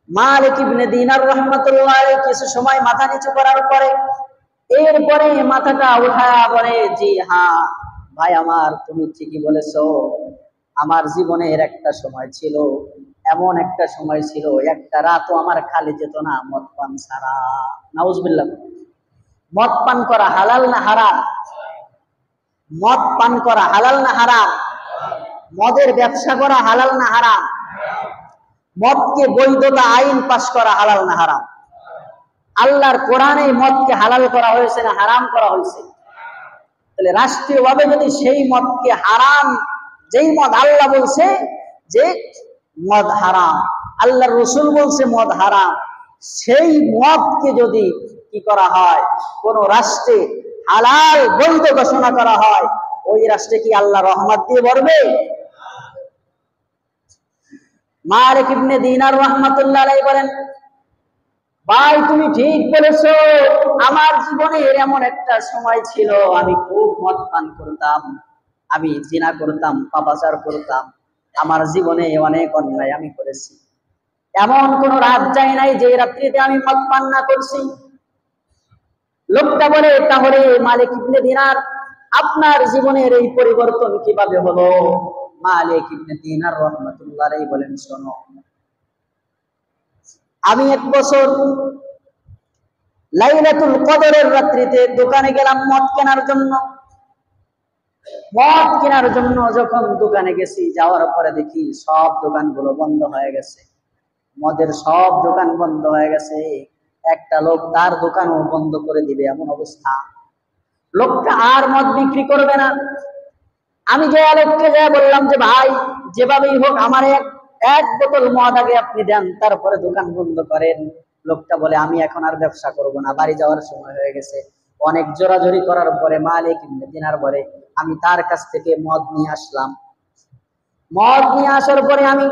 মালিক ইবনে দিনার রাহমাতুল্লাহ আলাইহি কিছু সময় মাথা নিচু করার পরে এরপরে মাথাটা উঠায়া বলে, জি হ্যাঁ ভাই আমার, তুমি ঠিকই বলেছো। আমার জীবনের একটা সময় ছিল, এমন একটা সময় ছিল, একটা রাতও আমার খালি যেত না মদ পান ছাড়া। নাউজুবিল্লাহ। মদ পান করা হালাল না হারাম? মদ পান করা হালাল না হারাম? মদের ব্যবসা করা হালাল না হারাম? মদকে বৈধতা আইন পাশ করা হালাল না হারাম? আল্লাহর কোরআনে মদকে হালাল করা হয়েছে না হারাম করা হয়েছে? তাহলে রাষ্ট্রীয়ভাবে যদি সেই মদকে হারাম, যেই মদ আল্লাহ বলছে যে মদ হারাম, আল্লাহর রাসূল বলছে মদ হারাম, সেই মদকে যদি কি করা হয়, কোন রাষ্ট্রে হালাল বৈধ ঘোষণা করা হয়, ওই রাষ্ট্রে কি আল্লাহ রহমত দিয়ে ভরবে? মালিক ইবনে দিনার রাহমাতুল্লাহ আলাইহি বলেন, ভাই তুমি ঠিক বলেছো, আমার জীবনের এমন একটা সময় ছিল আমি খুব মদ পান করতাম, আমি জিনা করতাম, পাপাচার করতাম, আমার জীবনে অনেক অন্যায় আমি করেছি, এমন কোন রাত যায় নাই যে রাত্রিতে আমি মদ পান না করছি। লোকটা বলে, তাহলে মালিক ইবনে দিনার আপনার জীবনের এই পরিবর্তন কিভাবে হলো? মালিক ইবনে দিনার রাহমাতুল্লাহ আলাইহি বলেন, শোনো, আমি এক বছর লাইলাতুল কদরের রাত্রিতে দোকানে গেলাম মদ কেনার জন্য। মদ কেনার জন্য যখন দোকানে গেছি, যাওয়ার পরে দেখি সব দোকানগুলো বন্ধ হয়ে গেছে, মদের সব দোকান বন্ধ হয়ে গেছে। একটা লোক তার দোকানও বন্ধ করে দিবে এমন অবস্থা। লোকটা আর মদ বিক্রি করবে না। আমি যে লোককে যা বললাম যে ভাই যেভাবেই হোক আমার এক বোতল মদ আগে আপনি দেন, তারপরে দোকান বন্ধ করেন। লোকটা বলে, আমি এখন আর ব্যবসা করব না, বাড়ি যাওয়ার সময় হয়ে গেছে। অনেক জোরাজোরি করার পরে মালিক ইবনে দিনার বলে, আমি তার কাছ থেকে মদ নিয়ে আসলাম। মদ নিয়ে আসার পরে আমি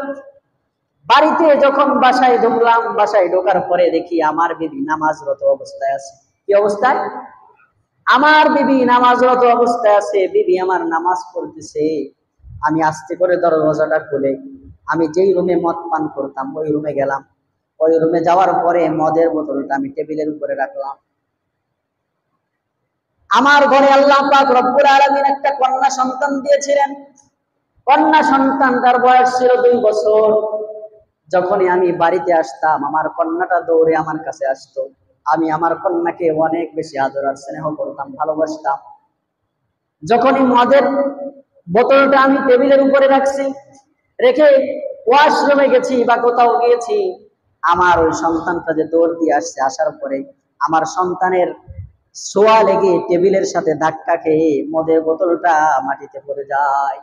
বাড়িতে যখন বাসায় ঢুকলাম, বাসায় ঢোকার পরে দেখি আমার বিবি নামাজরত অবস্থায় আছে। কি অবস্থায়? আমার বিবি নামাজরত অবস্থায় আছে, বিবি আমার নামাজ পড়তেছে। আমি আস্তে করে দরজাটা খুলে আমি যেই রুমে মদ পান করতাম ওই রুমে গেলাম। ওই রুমে যাওয়ার পরে মদের বোতলটা আমি টেবিলের উপরে রাখলাম। আমার ঘরে আল্লাহ পাক রব্বুল আলামিন একটা কন্যা সন্তান দিয়েছিলেন। কন্যা সন্তানটার বয়স ছিল 2 বছর। যখনই আমি বাড়িতে আসতাম, আমার কন্যাটা দৌড়ে আমার কাছে আসতো। আমি আমার কন্যাকে অনেক বেশি আদর আর স্নেহ করতাম, ভালোবাসতাম। যখনই মদের বোতলটা আমি টেবিলের উপরে রাখছি, রেখে ওয়াশরুমে গেছি বা কোথাও গিয়েছি, আমার ওই সন্তানটা যে দৌড় দিয়ে আসছে, আসার পরে আমার সন্তানের ছোঁয়া লেগে টেবিলের সাথে ধাক্কা খেয়ে মদের বোতলটা মাটিতে পড়ে যায়।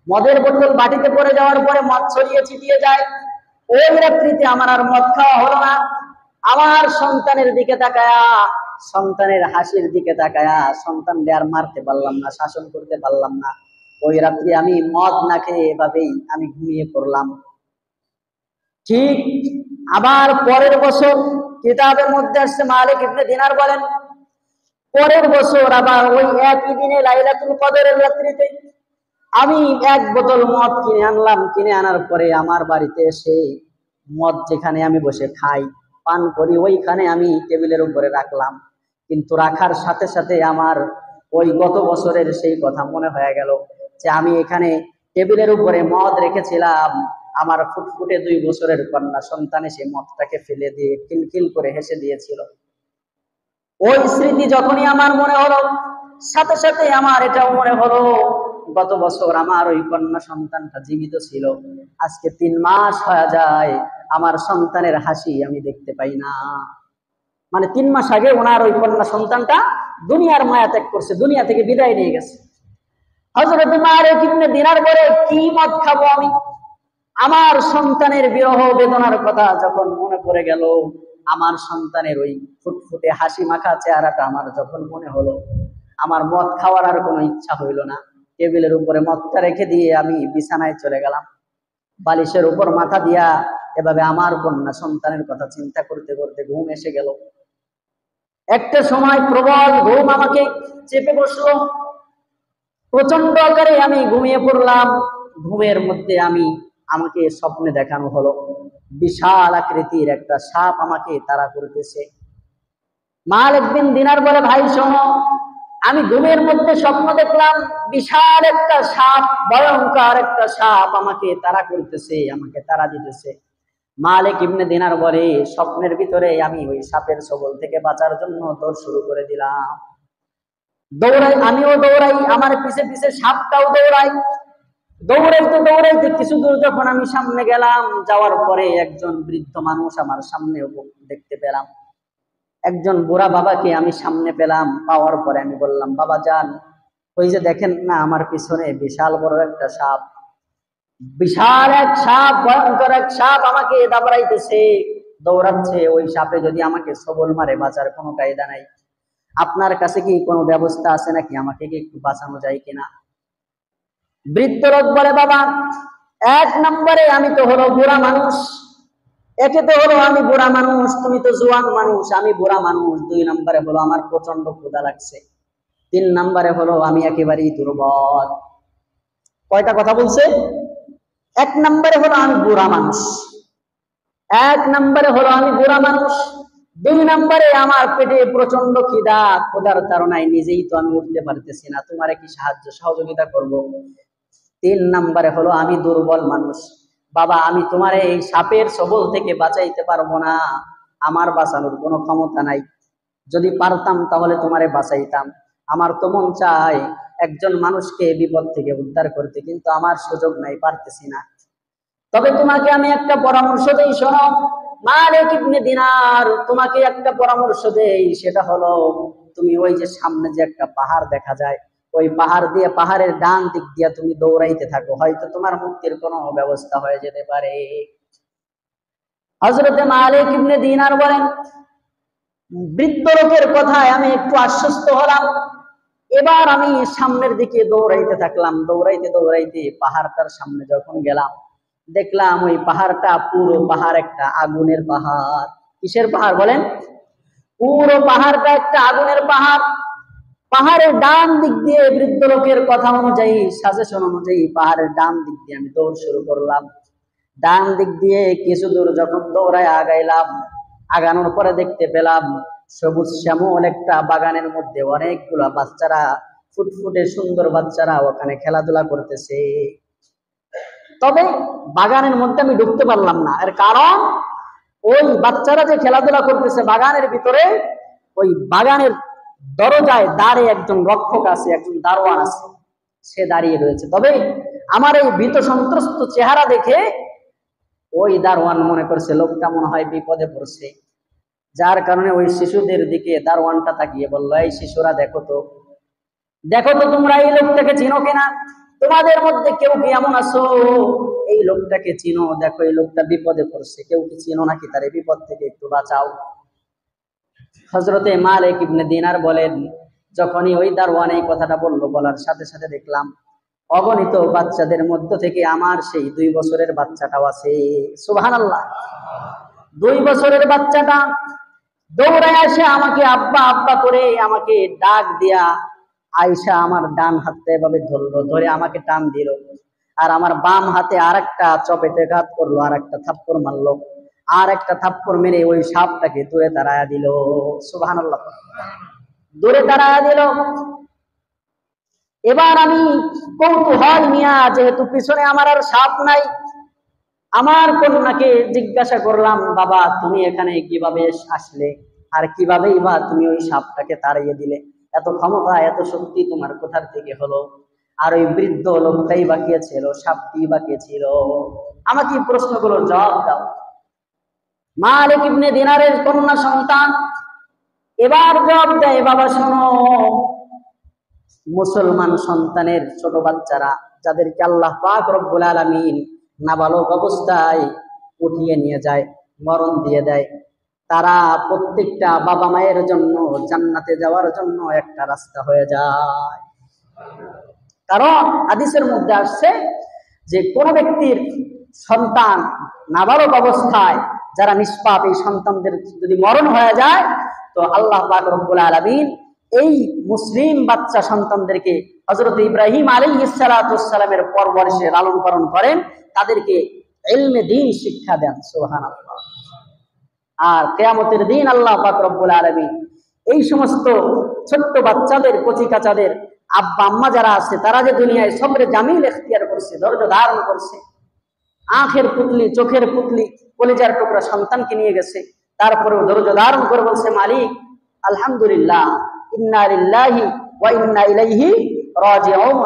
মদের বোতল মাটিতে পড়ে যাওয়ার পরে মদ ছড়িয়ে ছিটিয়ে যায়। ওই রাত্রিতে আমার আর মদ খাওয়া হলো না। আমার সন্তানের দিকে তাকায়া, সন্তানের হাসির দিকে তাকায়া, সন্তানকে আর মারতে পারলাম না, শাসন করতে পারলাম না। ওই রাত্রি আমি মদ না খেয়ে এভাবেই আমি ঘুমিয়ে পড়লাম। ঠিক আবার পরের বছর কিতাবের মধ্যে আসছে, মালিক ইবনে দিনার বলেন, পরের বছর আবার ওই একই দিনে লাইলাতুল কদরের রাত্রিতে আমি 1 বোতল মদ কিনে আনলাম। কিনে আনার পরে আমার বাড়িতে এসে মদ যেখানে আমি বসে খাই, পান করি, ওইখানে আমি টেবিলের উপরে রাখলাম। কিন্তু রাখার সাথে সাথে আমার ওই গত বছরের সেই কথা মনে হয়ে গেল যে আমি এখানে টেবিলের উপরে মদ রেখেছিলাম। আমার ফুটফুটে 2 বছরের কন্যা সন্তান এসে মদটাকে ফেলে দিয়ে খিলখিল করে হেসে দিয়েছিল। ওই স্মৃতি যখনই আমার মনে হলো, সাথে সাথে আমার এটাও মনে হলো গত বছর আমার ওই কন্যা সন্তানটা জীবিত ছিল। আজকে 3 মাস হয়ে যায়, আমার সন্তানের হাসি আমি দেখতে পাই না। মানে 3 মাস আগে ওনার ওই কন্যা সন্তানটা দুনিয়ার মায়া ত্যাগ করছে, দুনিয়া থেকে বিদায় নিয়ে গেছে। হযরত মালিক ইবনে দিনার বলে, কি মদ খাবো আমি? আমার সন্তানের বিরহ বেদনার কথা যখন মনে পড়ে গেল, আমার সন্তানের ওই ফুটফুটে হাসি মাখা চেহারাটা আমার যখন মনে হলো, আমার মদ খাওয়ার আর কোনো ইচ্ছা হইল না। টেবিলের উপরে মদটা রেখে দিয়ে আমি বিছানায় চলে গেলাম। বালিশের উপর মাথা দিয়া এভাবে আমার কন্যা সন্তানের কথা চিন্তা করতে করতে ঘুম এসে গেল। একটা সময় প্রবল ঘুম আমাকে চেপে বসলো, প্রচন্ড আকারে আমি ঘুমিয়ে পড়লাম। ঘুমের মধ্যে আমি আমাকে স্বপ্নে দেখানো হলো বিশাল আকৃতির একটা সাপ আমাকে তাড়া করতেছে। মালিক বিন দিনার বলে, ভাই শোনো, আমি ঘুমের মধ্যে স্বপ্ন দেখলাম বিশাল একটা সাপ, ভয়ঙ্কর একটা সাপ আমাকে তাড়া করতেছে, আমাকে তাড়া দিতেছে। মালিক ইবনে দিনার বলে, স্বপ্নের ভিতরে আমি ওই সাপের ছবল থেকে বাঁচার জন্য দৌড় শুরু করে দিলাম। দৌড়াই, আমিও দৌড়াই, আমার পিছে পিছে সাপটাও দৌড়াই। দৌড়াইতে দৌড়াইতে কিছু দূর যখন আমি সামনে গেলাম, যাওয়ার পরে একজন বৃদ্ধ মানুষ আমার সামনে দেখতে পেলাম। একজন বুড়া বাবাকে আমি সামনে পেলাম। পাওয়ার পরে আমি বললাম, বাবা যান, ওই যে দেখেন না আমার পিছনে বিশাল বড় একটা সাপ, বিশাল এক সাপ, ভয়ঙ্কর এক সাপ আমাকে দাবড়াইতেছে, দৌড়াচ্ছে। ওই সাপে যদি আমাকে সবল মারে, বাঁচার কোনো কায়দা নাই। আপনার কাছে কি কোনো ব্যবস্থা আছে নাকি, আমাকে কি একটু বাঁচানো যায় কিনা? বৃদ্ধ লোক বলে, বাবা, এক নম্বরে আমি তো হলো বুড়া মানুষ, একে তো হলো আমি বুড়া মানুষ, তুমি তো জোয়ান মানুষ, আমি বুড়া মানুষ। 2 নম্বরে হলো আমার প্রচন্ড ক্ষুধা লাগছে। 3 নম্বরে হলো আমি একেবারেই দুর্বল। কয়টা কথা বলছে? 1 নম্বরে হলো আমি বুড়া মানুষ, 1 নম্বরে হলো আমি বুড়া মানুষ। 2 নম্বরে আমার পেটে প্রচন্ড খিদা, ক্ষুধার তাড়নায় নিজেই তো আমি উঠতে পারতেছি না, তোমারে কি সাহায্য সহযোগিতা করব। 3 নম্বরে হলো আমি দুর্বল মানুষ। বাবা, আমি তোমার এই সাপের ছবল থেকে বাঁচাইতে পারবো না, আমার বাঁচানোর কোনো ক্ষমতা নাই। যদি পারতাম তাহলে তোমারে বাঁচাইতাম। আমার তো মন চায় একজন মানুষকে বিপদ থেকে উদ্ধার করতে, কিন্তু আমার সুযোগ নাই, পারতেছি না। তবে তোমাকে আমি একটা পরামর্শ দেই, শোনো মালিক ইবনে দিনার, তোমাকে একটা পরামর্শ দেই, সেটা হলো তুমি ওই যে সামনে যে একটা পাহাড় দেখা যায়, ওই পাহাড় দিয়ে, পাহাড়ের ডান দিক দিয়ে তুমি দৌড়াইতে থাকো, হয়তো তোমার মুক্তির কোনো ব্যবস্থা হয়ে যেতে পারে। হযরতে মালিক ইবনে দিনার বলেন, বৃদ্ধ লোকের কথায় আমি একটু আশ্বস্ত হলাম। এবার আমি সামনের দিকে দৌড়াইতে থাকলাম। দৌড়াইতে দৌড়াইতে পাহাড়টার সামনে যখন গেলাম, দেখলাম ওই পাহাড়টা, পুরো পাহাড় একটা আগুনের পাহাড়। কিসের পাহাড় বলেন? পুরো পাহাড়টা একটা আগুনের পাহাড়। পাহাড়ের ডান দিক দিয়ে, বৃদ্ধ লোকের কথা অনুযায়ী, সাজেশন অনুযায়ী, পাহাড়ের ডান দিক দিয়ে আমি দৌড় শুরু করলাম। ডান দিক দিয়ে কিছু দূর যখন দৌড়ায় আগাইলাম, আগানোর পরে দেখতে পেলাম সবুজ শ্যামল একটা বাগানের মধ্যে অনেকগুলা বাচ্চারা, ফুটফুটে সুন্দর বাচ্চারা ওখানে খেলাধুলা করতেছে। তবে বাগানের মধ্যে আমি ঢুকতে পারলাম না, এর কারণ ওই বাচ্চারা যে খেলাধুলা করতেছে বাগানের ভিতরে, ওই বাগানের দরজায় দাঁড়িয়ে একজন রক্ষক আছে, একজন দারোয়ান আছে, সে দাঁড়িয়ে রয়েছে। তবে আমার এই ভীত সন্ত্রস্ত চেহারা দেখে ওই দারোয়ান মনে করছে লোকটা মনে হয় বিপদে পড়ছে, যার কারণে ওই শিশুদের দিকে দারোয়ানটা তাকিয়ে বলল, এই শিশুরা দেখো তো, দেখো তো তোমরা এই লোকটাকে চিনো কিনা, তোমাদের মধ্যে কেউ কি এমন আছো এই লোকটাকে চিনো, দেখো এই লোকটা বিপদে পড়ছে, কেউ কি চিনো নাকি, তার এই বিপদ থেকে একটু বাঁচাও। হযরতে মালিক ইবনে দিনার বলেন, যখনই ওই দারোয়ান এই কথাটা বললো, বলার সাথে সাথে দেখলাম অগণিত বাচ্চাদের মধ্য থেকে আমার সেই 2 বছরের বাচ্চাটাও আছে। সুবহানাল্লাহ। 2 বছরের বাচ্চাটা দৌড়ায় আসে, আমাকে আব্বা আব্বা করে আমাকে ডাক দিয়া আয়েশা আমার ডান হাতটা এভাবে ধরলো, ধরে আমাকে টান দিল, আর আমার বাম হাতে আর একটা চপেটে ঘাত করলো, আর একটা থাপ্পড় মারলো, আর একটা থাপ্পড় মেরে ওই সাপটাকে দূরে তাড়ায়া দিল। সুবহানাল্লাহ। দূরে তাড়ায়া দিল। এবার আমি কৌতূহল নিয়া, যেহেতু পিছনে আমার আর সাপ নাই, আমার কন্যাকে জিজ্ঞাসা করলাম, বাবা তুমি এখানে কিভাবে আসলে, আর কিভাবেই বা তুমি ওই সাপটাকে তাড়িয়ে দিলে, এত ক্ষমতা এত শক্তি তোমার কোথার থেকে হলো, আর ওই বৃদ্ধ লোকটাই বা কে ছিল, সাপটি বা কে ছিল, আমাকে প্রশ্নগুলোর জবাব দাও। মালিক ইবনে দিনারের কন্যা সন্তান এবার জবাব দেয়, বাবা শোনো, মুসলমান সন্তানের ছোট বাচ্চারা, যাদেরকে আল্লাহ পাক রব্বুল আলামিন নাবালক অবস্থায় উঠিয়ে নিয়ে যায়, মরণ দিয়ে দেয়, তারা প্রত্যেকটা বাবা মায়ের জন্য জান্নাতে যাওয়ার জন্য একটা রাস্তা হয়ে যায়। কারণ হাদিসের মধ্যে আসছে যে কোন ব্যক্তির সন্তান নাবালক অবস্থায়, যারা নিষ্পাপ, এই সন্তানদের যদি মরণ হয়ে যায়, তো আল্লাহ পাক রব্বুল আলামিন এই মুসলিম বাচ্চা সন্তানদেরকে হযরত ইব্রাহিম আলাইহিস সালাতু ওয়াস সালামের পরবর্ষে লালন পালন করেন, তাদেরকে ইলমে দ্বীন শিক্ষা দেন। সুবহানাল্লাহ। আর কিয়ামতের দিন আল্লাহ পাক রব্বুল আলামিন এই সমস্ত ছোট্ট বাচ্চাদের, কচি কাচাদের আব্বা আম্মা যারা আছে, তারা যে দুনিয়ায় সবরে জামিল এখতিয়ার করছে, ধৈর্য ধারণ করছে, আঁখের পুতলি, চোখের পুতলি, কলিজার টুকরা সন্তানকে নিয়ে গেছে, তারপরেও ধৈর্য ধারণ করে বলছে, মালিক আলহামদুলিল্লাহ, ইন্না লিল্লাহি ওয়া ইন্না ইলাইহি রাজিউন।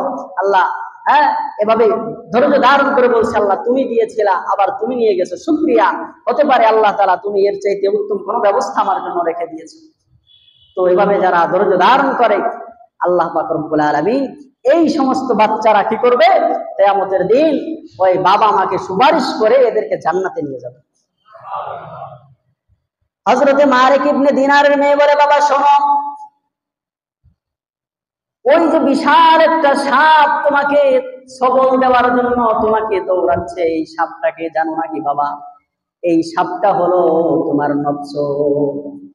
আল্লাহ, হ্যাঁ, এভাবে ধৈর্য ধারণ করে বলছে, আল্লাহ তুমি দিয়েছিলা, আবার তুমি নিয়ে গেছো, শুকরিয়া। হতে পারে আল্লাহ তাআলা তুমি এর চাইতে উত্তম কোনো ব্যবস্থা আমার জন্য রেখে দিয়েছো। তো এভাবে যারা ধৈর্য ধারণ করে, আল্লাহ পাক রব্বুল আলামিন এই সমস্ত বাচ্চারা কি করবে? কিয়ামতের দিন ওই বাবা মাকে সুপারিশ করে এদেরকে জান্নাতে নিয়ে যাবে। হযরতে মালিক ইবনে দিনারের মেয়ে বলে, বাবা শোনো, ওই যে বিশাল একটা সাপ তোমাকে সবল দেওয়ার জন্য তোমাকে দৌড়াচ্ছে, এই সাপটাকে জানো নাকি বাবা? এই সাপটা হলো তোমার নফস।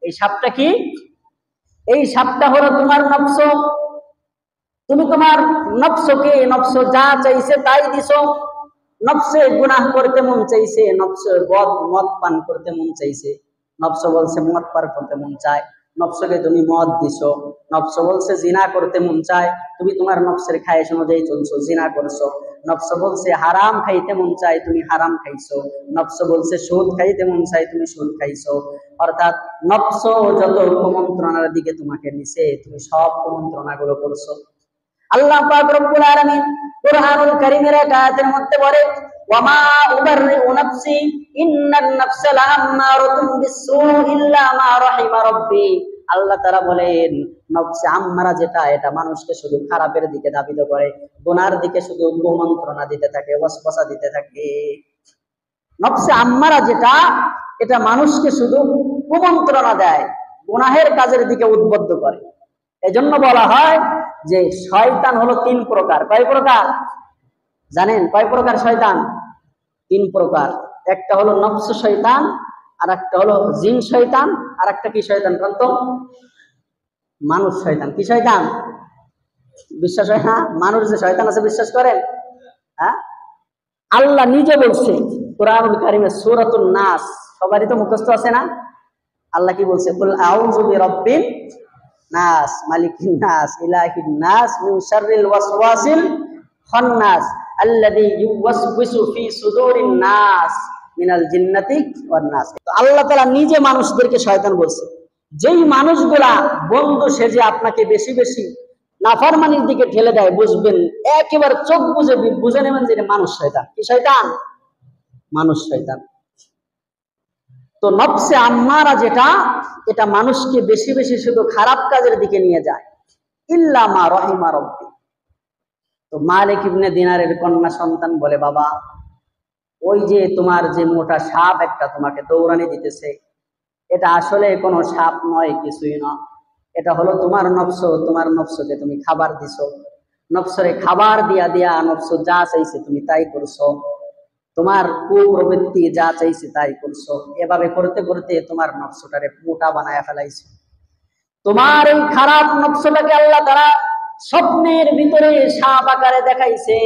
এই সাপটা কি? এই সাপটা হলো তোমার নফস। তুমি তোমার নফসকে, নফস যা চাইছে তাই দিছো। নফসে গুনাহ করতে মন চাইছে, নফসে মদ পান করতে মন চাইছে, নফস বলছে মদ পান করতে মন চায়, নফসকে তুমি মদ দিছো। নফস বলছে জিনা করতে মন চায়, তুমি তোমার নফসের খায়েশ অনুযায়ী চলছো, জিনা করছো। নফস বলছে হারাম খাইতে মন চায়, তুমি হারাম খাইছো। নফস বলছে সুদ খাইতে মন চায়, তুমি সুদ খাইছো। অর্থাৎ নফস যত কুমন্ত্রণার দিকে তোমাকে নিছে, তুমি সব কুমন্ত্রণাগুলো করছো। আল্লাহ পাক রব্বুল আলামিন কুরআনুল কারীমের এক আয়াতের মধ্যে বলে, ওয়ামা উবাররিউ নাফসি ইন্নান নাফসা লাআম্মারাতুম বিসসূ ইল্লা মা রাহিমা রাব্বি। আল্লাহ তাআলা বলেন, নফসে আম্মারা যেটা, এটা মানুষকে শুধু খারাপের দিকে ধাবিত করে, গুনার দিকে শুধু কুমন্ত্রণা দিতে থাকে, ওয়াসওয়াসা দিতে থাকে। নফসে আম্মারা যেটা, এটা মানুষকে শুধু কুমন্ত্রণা দেয়, গুনাহের কাজের দিকে উদ্বুদ্ধ করে। এজন্য বলা হয় যে শয়তান হলো তিন প্রকার। কয় প্রকার জানেন? কয় প্রকার শয়তান? তিন প্রকার। একটা হলো নফস শয়তান, আর একটা হলো জিন শয়তান, আর একটা কি শয়তান বলতো? মানুষ শয়তান। কি শয়তান? বিশ্বাস হয় না? মানুষ যে শয়তান আছে বিশ্বাস করেন? হ্যাঁ, আল্লাহ নিজে বলছে কুরআনুল কারীমে সূরাতুন নাস, সবারই তো মুখস্থ আছে না? আল্লাহ কি বলছে? কুল আউযু বিরাব্বিন নাস, মালিকিন নাস, ইলাহিন নাস, মিন শাররিল ওয়াসওয়াসিল খান্নাস, আল্লাযী ইউওয়াসওয়িসু ফি সুদুরিন নাস মিনাল জিন্নাতি ওয়ান নাস। তো আল্লাহ তাআলা নিজে মানুষদেরকে শয়তান বলছে। যেই মানুষগুলা বন্ধু সেজে আপনাকে বেশি বেশি নাফরমানির দিকে ঠেলে দেয়, বুঝবেন, একেবারে চোখ বুঝে নেবেন যে মানুষ শয়তান। কি শয়তান? মানুষ শয়তান। তো নফসে আম্মারা যেটা, এটা মানুষকে বেশি বেশি শুধু খারাপ কাজের দিকে নিয়ে যায়, ইল্লা মা রাহিমা রাব্বি। তো মালিক ইবনে দিনারের কন্যা সন্তান বলে, বাবা ওই যে তোমার যে মোটা সাপ একটা তোমাকে দৌড়ানি দিতেছে, এটা আসলে কোনো সাপ নয়, কিছুই না। এটা হলো তোমার নফস। তোমার নফসকে তুমি খাবার দিছো, নফসরে খাবার দিয়া দিয়া নফস যা চাইছে তুমি তাই করছো, তোমার কুপ্রবৃত্তি যা চাইছে তাই করছো। এভাবে করতে করতে তোমার নফসটারে মোটা বানায় ফেলাইছো। তোমার এই খারাপ নফসটাকে আল্লাহ তাআলা স্বপ্নের ভিতরে সাপ আকারে দেখাইছে।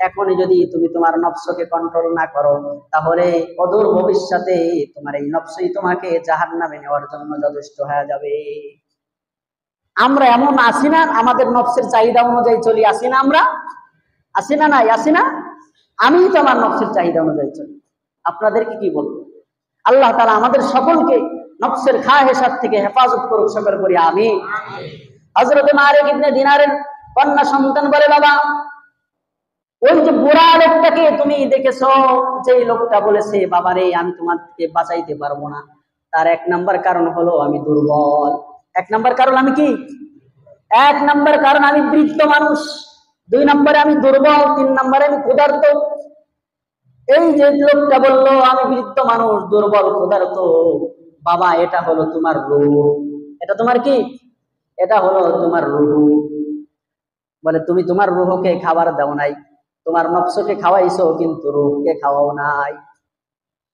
এখনই যদি তুমি তোমার নফসকে কন্ট্রোল না করো, তাহলে অদূর ভবিষ্যতে তোমার এই নফসই তোমাকে জাহান্নামে নেওয়ার জন্য যথেষ্ট হয়ে যাবে। আমরা এমন আছি না, আমাদের নফসের চাহিদা অনুযায়ী চলি, আসি না? আমরা আসি না? নাই আসি না? আমি তো আমার নফসের চাহিদা অনুযায়ী চলি। আপনাদেরকে কি বলবো? আল্লাহ তাআলা আমাদের সকলকে নফসের খাহেসাত থেকে হেফাজত করুক, সকল করি আমিন। হযরত মালিক ইবনে দিনারের কন্যা সন্তান বলে, বাবা ওই যে বুড়া লোকটাকে তুমি দেখেছো, যে লোকটা বলেছে বাবারে আমি তোমাকে বাঁচাইতে পারবো না, তার এক নাম্বার কারণ হলো আমি দুর্বল। এক নাম্বার কারণ আমি কি? এক নাম্বার কারণ আমি বৃদ্ধ মানুষ, দুই নম্বরে আমি দুর্বল, তিন নম্বরে আমি ক্ষুধার্ত। এই যে লোকটা বললো আমি বৃদ্ধ মানুষ, দুর্বল, ক্ষুধার্ত, বাবা এটা হলো তোমার রূহ। এটা তোমার কি? এটা হলো তোমার রূহ। বলে তুমি তোমার রূহকে খাবার দাও নাই, তোমার নফসকে খাওয়াইছো কিন্তু রূহকে খাওয়াও নাই।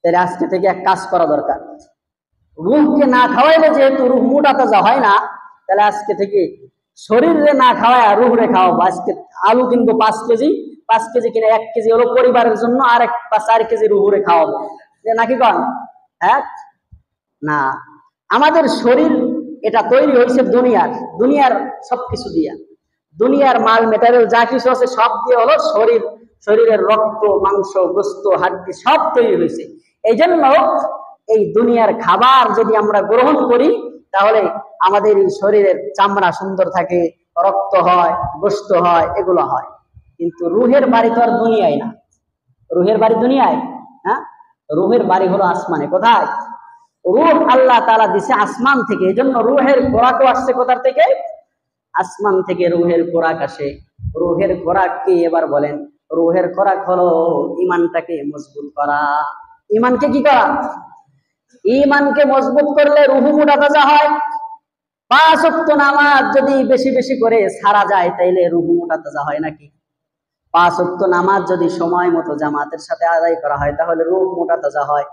তাহলে আজকে থেকে এক কাজ করা দরকার, রূহকে না খাওয়াইলে যেহেতু রূহ মোটা তাজা হয় না, তাহলে আজকে থেকে শরীরে না খাওয়ায় রূহরে খাওয়াবো। আজকে আলু কিনবো 5 কেজি, 5 কেজি কিনে 1 কেজি হলো পরিবারের জন্য, আর 4 কেজি রুহুরে খাওয়াবো, নাকি কন? হ্যাঁ না, আমাদের শরীর এটা তৈরি হয়েছে দুনিয়ার সবকিছু দিয়া, দুনিয়ার মাল মেটারিয়াল যা কিছু আছে সব দিয়ে হলো শরীরের রক্ত মাংস গোস্ত হাড্ডি সব তৈরি হয়েছে। এই জন্য এই দুনিয়ার খাবার যদি আমরা গ্রহণ করি তাহলে আমাদের এই শরীরের চামড়া সুন্দর থাকে, রক্ত হয়, গোস্ত হয়, এগুলো হয়। কিন্তু রুহের বাড়ি তো আর দুনিয়ায় না। রুহের বাড়ি দুনিয়ায়? হ্যাঁ, রুহের বাড়ি হলো আসমানে। কোথায়? রুহ আল্লাহ তাআলা দিছে আসমান থেকে। এই জন্য রুহের খোরাকও আসছে কোথা থেকে? আসমান থেকে রুহের খোরাক আসে। রুহের খোরাক কি এবার বলেন? রুহের খোরাক হলো ঈমানটাকে মজবুত করা। ঈমানকে কি করা? ঈমানকে মজবুত করলে রুহ মোটা তাজা হয়। 5 ওয়াক্ত নামাজ যদি বেশি বেশি করে সারা যায় তাইলে রুহ মোটা তাজা হয় নাকি? 5 ওয়াক্ত নামাজ যদি সময় মতো জামাতের সাথে আদায় করা হয় তাহলে রুহ মোটা তাজা হয়।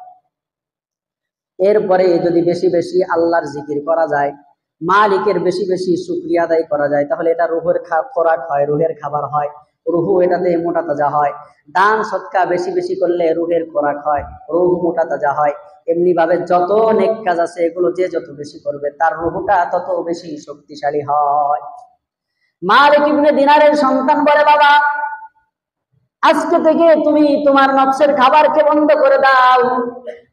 এরপরে যদি বেশি বেশি আল্লাহর জিকির করা যায়, মালিকের বেশি বেশি শুকরিয়া আদায় করা যায়, তাহলে এটা রুহের খোরাক হয়, রুহের খাবার হয়, রুহু এটাতে মোটা তাজা হয়। দান সদকা বেশি বেশি করলে রুহের খোরাক হয়, রুহ মোটা তাজা হয়। এমনি ভাবে যত নেক কাজ আছে এগুলো যে যত বেশি করবে তার রুহুটা তত বেশি শক্তিশালী হয়। মালিক ইবনে দিনারের সন্তান বলে, বাবা আজকে থেকে তুমি তোমার নফসের খাবারকে বন্ধ করে দাও,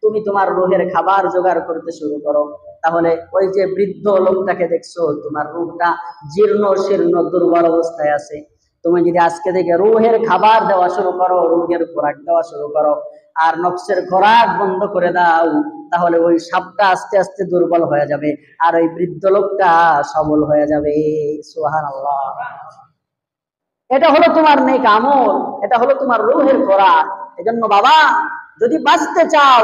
তুমি তোমার রুহের খাবার জোগাড় করতে শুরু করো। তাহলে ওই যে বৃদ্ধ লোকটাকে দেখছো, তোমার রুহটা জীর্ণ শীর্ণ দুর্বল অবস্থায় আছে, তুমি যদি আজকে থেকে রুহের খাবার দেওয়া শুরু করো, রুহের খোরাক দেওয়া শুরু করো, আর নফসের খোরাক বন্ধ করে দাও, তাহলে ওই সাপটা আস্তে আস্তে দুর্বল হয়ে যাবে আর ওই বৃদ্ধ লোকটা সবল হয়ে যাবে। সুবহানাল্লাহ। এটা হলো তোমার নেক আমল, এটা হলো তোমার রুহের খোরাক। এজন্য বাবা, যদি বাঁচতে চাও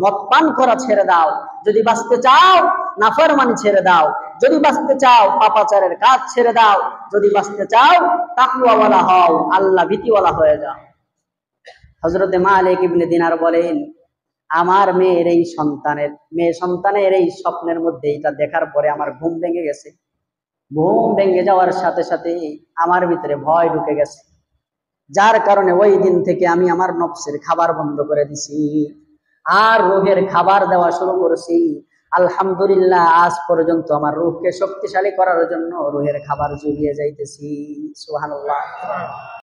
মদ পান করা ছেড়ে দাও, যদি বাঁচতে চাও নাফরমানি ছেড়ে দাও, যদি বাঁচতে চাও পাপাচারের কাজ ছেড়ে দাও, যদি বাঁচতে চাও তাকওয়াওয়ালা হও, আল্লাহ ভীতিওয়ালা হয়ে যাও। হযরতে মালিক ইবনে দিনার বলেন, আমার মেয়ে সন্তানের এই স্বপ্নের মধ্যে এটা দেখার পরে আমার ঘুম ভেঙে গেছে। ঘুম ভেঙে যাওয়ার সাথে সাথে আমার ভিতরে ভয় ঢুকে গেছে, যার কারণে ওই দিন থেকে আমি আমার নফসের খাবার বন্ধ করে দিছি আর রুহের খাবার দেওয়া শুরু করেছি। আলহামদুলিল্লাহ, আজ পর্যন্ত আমার রুহকে শক্তিশালী করার জন্য রুহের খাবার জুগিয়ে যাইতেছি। সুবহানাল্লাহ।